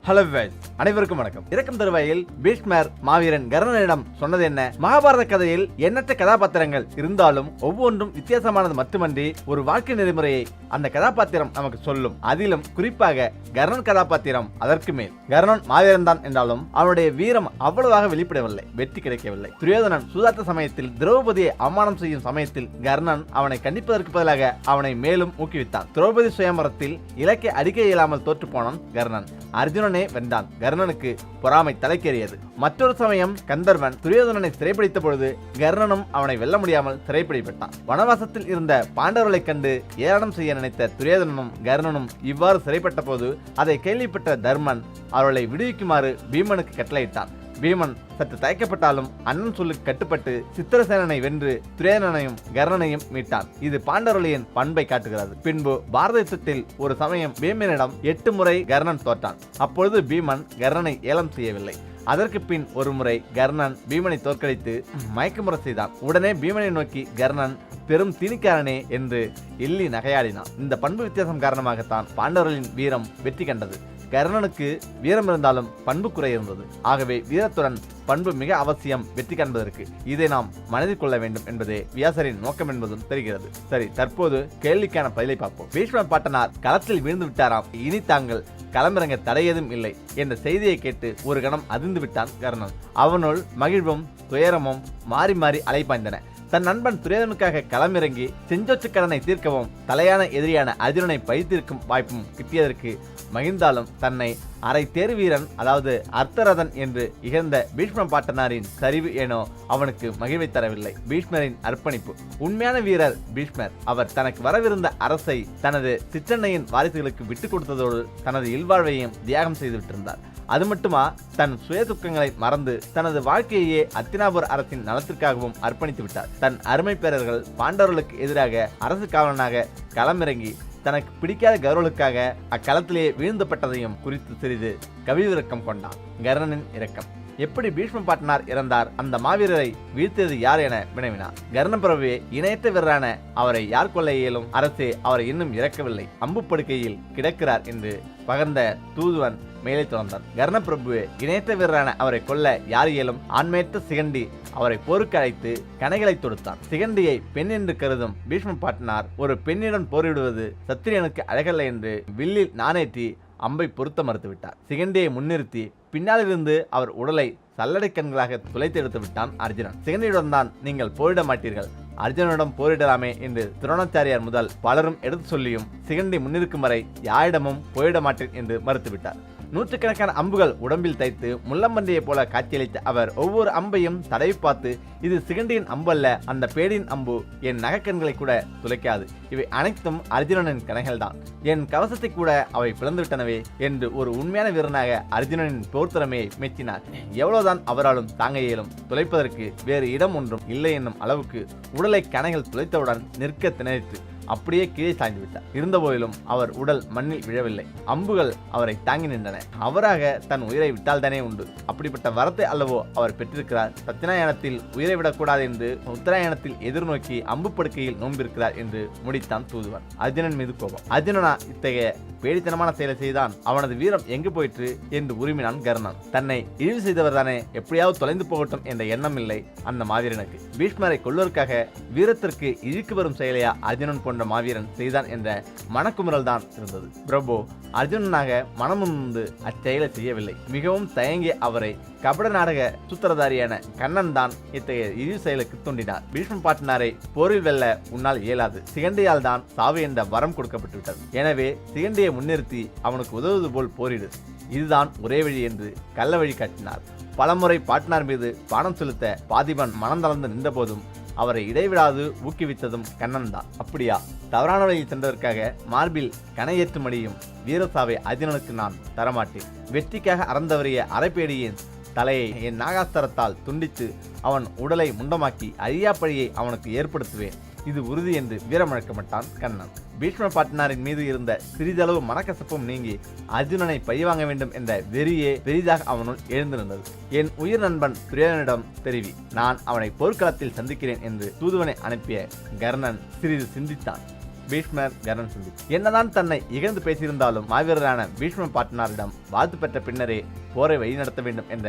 Hello Vivek, அனைவருக்கும் வணக்கம். இறக்கும் தருவாயில் பீஷ்மர் மாவீரன் கர்ணனிடம் சொன்னது என்ன? மகாபாரத கதையில் எண்ணற்ற கதாபாத்திரங்கள் இருந்தாலும் ஒவ்வொன்றும் வித்தியாசமானது மட்டுமன்றி ஒரு வாழ்க்கை நெறிமுறையை அந்த கதாபாத்திரம் நமக்கு சொல்லும். அதிலும் குறிப்பாக கர்ணன் கதாபாத்திரம் அதற்கு மேல். கர்ணன் மாவீரன் தான் என்றாலும் அவனுடைய வீரம் அவ்வளவாக வெளிப்படவில்லை, வெற்றி கிடைக்கவில்லை. துரியோதனன் சூதாட்ட சமயத்தில் திரௌபதியை அவமானம் செய்யும் சமயத்தில் கர்ணன் அவனை கண்டிப்பதற்கு பதிலாக அவனை மேலும் ஊக்குவித்தான். திரௌபதி சுயம்பரத்தில் இலக்கை அடிக்க இயலாமல் தோற்று போனான் கர்ணன். அர்ஜுனனே வென்றான். கர்ணனுக்கு பொறாமை தலைக்கேறியது. மற்றொரு சமயம் கந்தர்வன் துரியோதனனை சிறைப்பிடித்த பொழுது கர்ணனும் அவனை வெல்ல முடியாமல் சிறைப்பிடிப்பட்டான். வனவாசத்தில் இருந்த பாண்டவர்களை கண்டு ஏளனம் செய்ய நினைத்த துரியோதனனும் கர்ணனும் இவ்வாறு சிறைப்பட்ட போது அதை கேள்விப்பட்ட தர்மன் அவர்களை விடுவிக்குமாறு பீமனுக்கு கட்டளையிட்டான். பீமன் சற்று தயக்கப்பட்டாலும் அண்ணன் சொல்லுக்கு கட்டுப்பட்டு சித்திரசேனனை வென்று துரியோதனனையும் கர்ணனையும் மீட்டான். இது பாண்டவர்களின் பண்பை காட்டுகிறது. பின்பு பாரத யுத்தத்தில் ஒரு சமயம் பீமனிடம் 8 முறை கர்ணன் தோற்றான். அப்பொழுது பீமன் கர்ணனை ஏலம் செய்யவில்லை. அதற்கு பின் ஒரு முறை கர்ணன் பீமனை தோற்கடித்து மயக்குமுறை செய்தான். உடனே பீமனை நோக்கி கர்ணன் பெரும் திணிக்காரனே என்று எள்ளி நகையாடினான். இந்த பண்பு வித்தியாசம் காரணமாகத்தான் பாண்டவர்களின் வீரம் வெற்றி கண்டது. கர்ணனுக்கு வீரம் இருந்தாலும் பண்பு குறை இருந்தது. ஆகவே வீரத்துடன் பண்பு மிக அவசியம் வெற்றி காண்பதற்கு. இதை நாம் மனதில் கொள்ள வேண்டும் என்பதே வியாசரின் நோக்கம் என்பதும் தெரிகிறது. சரி, தற்போது கேள்விக்கான பதிலை பார்ப்போம். பீஷ்ம பாட்டனார் களத்தில் வீழ்ந்து விட்டாராம். இனி தாங்கள் களமிறங்க தடையதும் இல்லை என்ற செய்தியை கேட்டு ஒரு கணம் அதிர்ந்து விட்டான் கர்ணன். அவனுள் மகிழ்வும் துயரமும் மாறி மாறி அலைப்பாய்ந்தன. தன் நண்பன் துரியோதனுக்காக களமிறங்கி செஞ்சொற்று கடனை தீர்க்கவும் தலையான எதிரியான அர்ஜுனனை பழித்திருக்கும் வாய்ப்பும் கிட்டியதற்கு மகிழ்ந்தாலும் தன்னை அரை தேர் வீரன், அதாவது அர்த்தரதன் என்று இகழ்ந்த பீஷ்ம பாட்டனாரின் சரிவு ஏனோ அவனுக்கு மகிழ்வை தரவில்லை. பீஷ்மரின் அர்ப்பணிப்பு. உண்மையான வீரர் பீஷ்மர். அவர் தனக்கு வரவிருந்த அரசை தனது சிற்றன்னையின் வாரிசுகளுக்கு விட்டுக் கொடுத்ததோடு தனது இல்வாழ்வையும் தியாகம் செய்து விட்டிருந்தார். அது மட்டுமா, தன் சுய துக்கங்களை மறந்து தனது வாழ்க்கையே அத்தினாபுர அரசின் நலத்திற்காகவும் அர்ப்பணித்து விட்டார். தன் அருமை பேரர்கள் பாண்டவர்களுக்கு எதிராக அரசு காவலனாக களமிறங்கி தனக்கு பிடிக்காத கௌரவர்களுக்காக அக்களத்திலேயே வீழ்ந்தப்பட்டதையும் குறித்து சிறிது கவிவிரக்கம் கொண்டான். கர்ணனின் இரக்கம். எப்படி பீஷ்ம பாட்டனார் இறந்தார், அந்த மாவீரரை வீழ்த்தியது யார் என வினவினார். கர்ணபிரபுவே இணையற்ற வீரரான அவரை யார் கொள்ள இயலும்? அரசே, அவரை இன்னும் இறக்கவில்லை, அம்பு படுக்கையில் கிடக்கிறார் என்று பகர்ந்த தூதுவன் மேலே தொடர்ந்தார். கர்ணபிரபுவே, இணையற்ற வீரரான அவரை கொல்ல யார் இயலும்? ஆண்மையற்ற சிகண்டி அவரை போருக்கு அழைத்து கணைகளை தொடுத்தான். சிகண்டியை பெண் என்று கருதும் பீஷ்ம பாட்டனார் ஒரு பெண்ணிடம் போரிடுவது சத்திரியனுக்கு அழகல்ல என்று வில்லில் நாணேற்றி அம்பை பொருத்த மறுத்துவிட்டார். சிகண்டியை முன்னிறுத்தி பின்னாலிருந்து அவர் உடலை சல்லடை கண்களாக துளைத்து எடுத்து விட்டான் அர்ஜுனன். சிகண்டியுடன் தான் நீங்கள் போரிட மாட்டீர்கள், அர்ஜுனனிடம் போரிடலாமே என்று துரோணாச்சாரியார் முதல் பலரும் எடுத்து சொல்லியும் சிகண்டி முன்னிருக்கும் வரை யாரிடமும் போரிட மாட்டேன் என்று மறுத்துவிட்டார். நூற்றுக்கணக்கான அம்புகள் உடம்பில் தைத்து முள்ளம்பன்றியை போல காட்சியளித்த அவர் ஒவ்வொரு அம்பையும் தடவி பார்த்து, இது சிகண்டியின் அம்பு அல்ல, அந்த பேடியின் அம்பு என் நகைக்கண்களை கூட துளைக்காது, இவை அனைத்தும் அர்ஜுனனின் கணைகள் தான், என் கவசத்தை கூட அவை பிளந்துவிட்டனவே என்று ஒரு உண்மையான வீரனாக அர்ஜுனனின் போர்த்திறமையை மெச்சினார். எவ்வளவுதான் அவராலும் தாங்க இயலும், துளைப்பதற்கு வேறு இடம் ஒன்றும் இல்லை என்னும் அளவுக்கு உடலை கணைகள் துளைத்தவுடன் நிற்க திணறிற்று. அப்படியே கீழே சாய்ந்து விட்டார். இருந்தபோதிலும் அவர் உடல் மண்ணில் விழவில்லை. அம்புகள் அவரை தாங்கி நின்றன. அவராக தன் உயிரை விட்டால்தானே உண்டு. அப்படிப்பட்ட வரத்தை அல்லவோ அவர் பெற்றிருக்கிறார். தட்சிணாயனத்தில் உயிரை விடக்கூடாது என்று உத்தராயணத்தில் எதிர்நோக்கி அம்பு படுக்கையில் நோம்பிருக்கிறார் என்று முடித்தான் தூதுவன். அர்ஜுனன் மீது கோபம். அர்ஜுனனா இத்தகைய பேடித்தனமான செயலை செய்தான்? அவனது வீரம் எங்கு போயிற்று என்று உரிமினான் கர்ணன். தன்னை இழிவு செய்தவர் தானே, எப்படியாவது தொலைந்து போகட்டும் என்ற எண்ணம் இல்லை அந்த மாவீரனுக்கு. பீஷ்மரை கொல்வதற்காக வீரத்திற்கு இழுக்கு வரும் செயலையா அர்ஜுனன் போன்ற மாவீரன் செய்தான் என்ற மனக்குமுறல் தான் இருந்தது. பிரபு அர்ஜுனனாக மனமுந்து அச்செயலை செய்யவில்லை. மிகவும் தயங்கிய அவரை கபட நாடக சூத்திரதாரியான கண்ணன் தான் இத்தகைய இழிவு செயலுக்கு தூண்டினார். பீஷ்ம பாட்டனாரை போரில் வெல்ல உன்னால் இயலாது, சிகண்டியால் தான் சாவு என்ற வரம் கொடுக்கப்பட்டு விட்டது. எனவே சிகண்டியை முன்னிறுத்தி அவனுக்கு உதவுவது போல் போரிடு, இதுதான் ஒரே வழி என்று கள்ள வழி காட்டினார். பலமுறை பாட்டனார் மீது பானம் செலுத்த பாதிபன் மனம் தளர்ந்து நின்ற போதும் அவரை இடைவிடாது ஊக்குவித்ததும் கண்ணன் தான். அப்படியா? தவறான வழியில் சென்றதற்காக மார்பில் கணையேற்றுமடியும் வீரசாவை அர்ஜுனனுக்கு நான் தரமாட்டேன். வெற்றிக்காக அறந்தவறிய அரைப்பேடியின் தலையை என் நாகாஸ்திரத்தால் துண்டித்து அவன் உடலை முண்டமாக்கி அழியாப்பழியை அவனுக்கு ஏற்படுத்துவேன், இது உறுதி என்று வீரமுழக்கமிட்டான் கண்ணன். பீஷ்ம பாட்டனாரின் மீது இருந்த சிறிதளவு மனக்கசப்பும் நீங்கி அர்ஜுனனை பழிவாங்க வேண்டும் என்ற வெறியே பெரிதாக அவனுள் எழுந்திருந்தது. என் உயிர் நண்பன் துரியோதனிடம் தெரிவி, நான் அவனை போர்க்களத்தில் சந்திக்கிறேன் என்று தூதுவனை அனுப்பிய கர்ணன் சிறிது சிந்தித்தான். பீஷ்மர் கர்ணன் சந்திப்பு. என்னதான் தன்னை இகழ்ந்து பேசியிருந்தாலும் மாவீரரான பீஷ்ம பாட்டனாரிடம் வாழ்த்து பெற்ற பின்னரே போரை வழிநடத்த வேண்டும் என்ற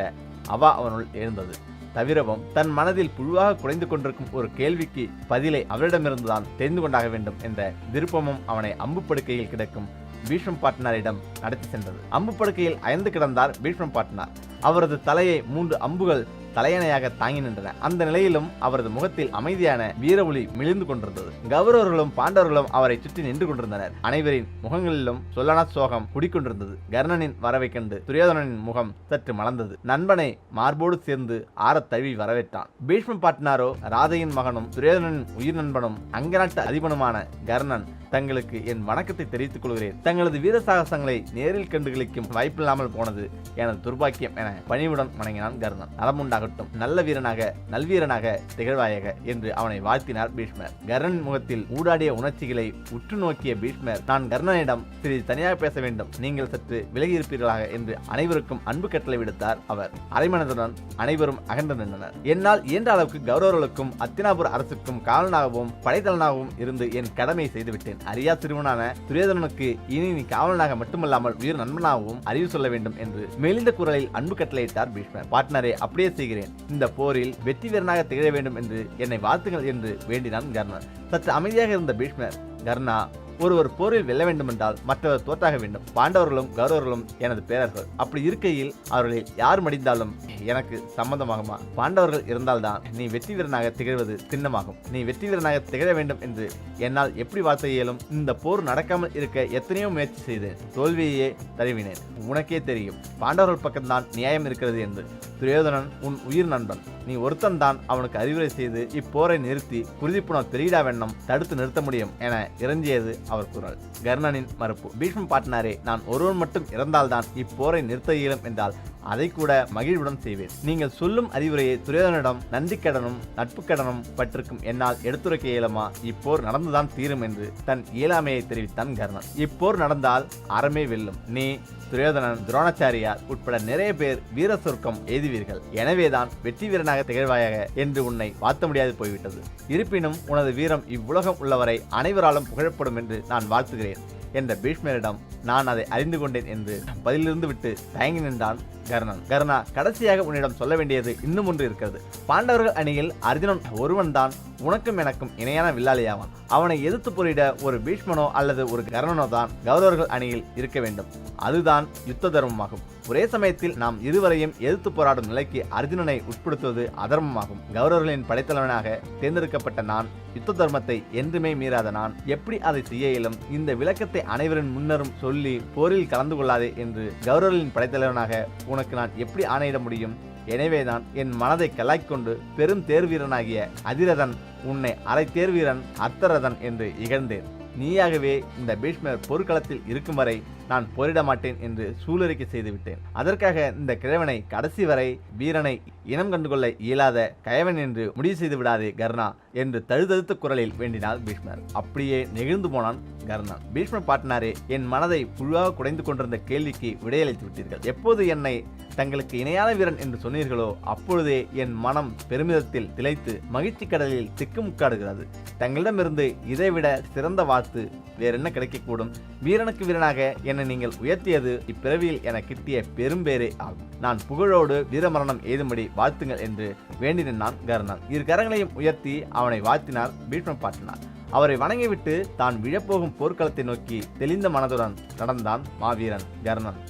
அவா அவனுள் எழுந்தது. தவிரவும் தன் மனதில் புழுவாக குறைந்து கொண்டிருக்கும் ஒரு கேள்விக்கு பதிலை அவரிடமிருந்துதான் தெரிந்து கொண்டாக வேண்டும் என்ற விருப்பமும் அவனை அம்பு படுக்கையில் கிடக்கும் பீஷ்ம பாட்டனாரிடம் நடத்தி சென்றது. அம்பு படுக்கையில் அயர்ந்து கிடந்தார் பீஷ்ம பாட்டனார். அவரது தலையை 3 அம்புகள் தலையணையாக தாங்கி நின்றன. அந்த நிலையிலும் அவரது முகத்தில் அமைதியான வீர ஒளி மிளிர்ந்து கொண்டிருந்தது. கௌரவர்களும் பாண்டவர்களும் அவரை சுற்றி நின்று கொண்டிருந்தனர். அனைவரின் முகங்களிலும் சொல்லனா சோகம் குடிக்கொண்டிருந்தது. கர்ணனின் வரவை கண்டு துரியோதனனின் முகம் சற்று மலர்ந்தது. நண்பனை மார்போடு சேர்ந்து ஆறத் தழுவி வரவேற்றான். பீஷ்ம பாட்டனாரோ ராதையின் மகனும் துரியோதனனின் உயிர் நண்பனும் அங்கநாட்டு அதிபனுமான கர்ணன் தங்களுக்கு என் வணக்கத்தை தெரிவித்துக் கொள்கிறேன். தங்களது வீர சாகசங்களை நேரில் கண்டு களிக்கும் வாய்ப்பில்லாமல் போனது எனது துர்பாக்கியம் என பணிவுடன் வணங்கினான் கர்ணன். நலமுண்டாகட்டும், நல்ல வீரனாக நல்வீரனாக திகழ்வாயக என்று அவனை வாழ்த்தினார் பீஷ்மர். கர்ணன் முகத்தில் ஊடாடிய உணர்ச்சிகளை உற்று நோக்கிய பீஷ்மர், நான் கர்ணனிடம் சிறிது தனியாக பேச வேண்டும், நீங்கள் சற்று விலகி இருப்பீர்களாக என்று அனைவருக்கும் அன்பு கட்டளை விடுத்தார் அவர். அரைமனதுடன் அனைவரும் அகன்று நின்றனர். என்னால் இயன்ற அளவுக்கு கௌரவர்களுக்கும் அத்தினாபுர அரசுக்கும் காவலனாகவும் படைத்தலனாகவும் இருந்து என் கடமை செய்துவிட்டேன். அறியா சிறுவனான துரியோதனனுக்கு இனி நீ காவலனாக மட்டுமல்லாமல் உயிர் நண்பனாகவும் அறிவு சொல்ல வேண்டும் என்று மெலிந்த குரலில் அன்பு கட்டளையிட்டார் பீஷ்மர். பாட்னரே, அப்படியே செய்கிறேன். இந்த போரில் வெற்றி வீரனாக திகழ வேண்டும் என்று என்னை வாழ்த்துங்கள் என்று வேண்டினான் கர்ணன். சற்று அமைதியாக இருந்த பீஷ்மர், கர்ணா, ஒருவர் போரில் வெல்ல வேண்டும் என்றால் மற்றவர் தோற்றாக வேண்டும். பாண்டவர்களும் கௌரவர்களும் எனது பேரர்கள். அப்படி இருக்கையில் அவர்களில் யார் மடிந்தாலும் எனக்கு சம்மந்தமாகுமா? பாண்டவர்கள் இருந்தால்தான் நீ வெற்றி வீரனாக திகழ்வது சின்னமாகும். நீ வெற்றி வீரனாக திகழ வேண்டும் என்று என்னால் எப்படி வாழ்த்த இயலும்? இந்த போர் நடக்காமல் இருக்க எத்தனையோ முயற்சி செய்தேன், தோல்வியையே தழுவினேன். உனக்கே தெரியும், பாண்டவர்கள் பக்கம்தான் நியாயம் இருக்கிறது என்று. துரியோதனன் உன் உயிர் நண்பன். நீ ஒருத்தன் தான் அவனுக்கு அறிவுரை செய்து இப்போரை நிறுத்தி குருதிப்புணர் பெரியிடா வெண்ணம் தடுத்து நிறுத்த முடியும் என இறங்கியது அவர் குரல். கர்ணனின் மறுப்பு, பீஷ்ம பாட்டனாரே, நான் ஒருவன் மட்டும் இறந்தால்தான் இப்போரை நிறுத்த இயலும் என்றால் அதை கூட மகிழ்வுடன் செய்வேன். நீங்கள் சொல்லும் அறிவுரையை துரியோதனிடம் நன்றி கடனும் நட்பு கடனும் பற்றிருக்கும் என்னால் எடுத்துரைக்க இயலுமா? இப்போர் நடந்துதான் தீரும் என்று தன் இயலாமையை தெரிவித்தான் கர்ணன். இப்போர் நடந்தால் அறமே வெல்லும். நீ, துரியோதனன், துரோணாச்சாரியார் உட்பட நிறைய பேர் வீர சொர்க்கம் எய்துவீர்கள். எனவேதான் வெற்றி வீரனாக திகழ்வாயாக என்று உன்னை வாழ்த்த முடியாது போய்விட்டது. இருப்பினும் உனது வீரம் இவ்வுலகம் உள்ளவரை அனைவராலும் புகழப்படும் என்று நான் வாழ்த்துகிறேன் என்ற பீஷ்மரிடம் நான் அதை அறிந்து கொண்டேன் என்று பதிலிருந்து விட்டு தயங்கி நின்றான் கர்ணன். கர்ணா, கடைசியாக உன்னிடம் சொல்ல வேண்டியது இன்னும் ஒன்று இருக்கிறது. பாண்டவர்கள் அணியில் அர்ஜுனன் ஒருவன் தான் உனக்கும் எனக்கும் இணையான வில்லாளியாவான். அவனை எதிர்த்து போரிட ஒரு பீஷ்மனோ அல்லது ஒரு கர்ணனோ தான் கௌரவர்கள் அணியில் இருக்க வேண்டும். அதுதான் யுத்த தர்மமாகும். ஒரே சமயத்தில் நாம் இருவரையும் எதிர்த்து போராடும் நிலைக்கு அர்ஜுனனை உட்படுத்துவது அதர்மமாகும். கௌரவர்களின் படைத்தலைவனாக தேர்ந்தெடுக்கப்பட்ட நான், யுத்த தர்மத்தை என்றுமே மீறாத நான் எப்படி அதை செய்ய இயலும்? இந்த விளக்கத்தை அனைவரின் முன்னரும் சொல்லி போரில் கலந்து கொள்ளாதே என்று கௌரவர்களின் படைத்தலைவனாக உனக்கு நான் எப்படி ஆணையிட முடியும்? எனவேதான் என் மனதை கலாய்க்கொண்டு பெரும் தேர்வீரனாகிய அதிரதன் உன்னை அரை தேர்வீரன் அர்த்தரதன் என்று இகழ்ந்தேன். நீயாகவே இந்த பீஷ்மர் போர்க்களத்தில் இருக்கும் வரை நான் போரிட மாட்டேன் என்று சூளுரைக்க செய்துவிட்டேன். அதற்காக இந்த கிழவனை கடைசி வரை வீரனை இனம் கண்டுகொள்ள இயலாத கயவன் என்று முடிவு செய்து விடாதே கர்ணா என்று தழுதழுத்த குரலில் வேண்டினார் பீஷ்மர். அப்படியே நெகிழ்ந்து போனான் கர்ணன். பீஷ்ம பாட்டனாரே, என் மனதை புழுவாக குடைந்து கொண்டிருந்த கேள்விக்கு விடையளித்து விட்டீர்கள். எப்போது என்னை தங்களுக்கு இணையான வீரன் என்று சொன்னீர்களோ அப்பொழுதே என் மனம் பெருமிதத்தில் திளைத்து மகிழ்ச்சி கடலில் திக்குமுக்காடுகிறது. தங்களிடமிருந்து இதைவிட சிறந்த வாழ்த்து வேறென்ன கிடைக்கக்கூடும்? வீரனுக்கு வீரனாக என்னை நீங்கள் உயர்த்தியது இப்பிறவியில் என கிட்டிய பெரும்பேரே ஆகும். நான் புகழோடு வீரமரணம் எய்தும்படி வாழ்த்துங்கள் என்று வேண்டி நின்றான் கர்ணன். இரு கரங்களையும் உயர்த்தி அவனை வாழ்த்தினார் பீஷ்ம பாட்டனார். அவரை வணங்கிவிட்டு தான் விழப்போகும் போர்க்களத்தை நோக்கி தெளிந்த மனதுடன் நடந்தான் மாவீரன் கர்ணன்.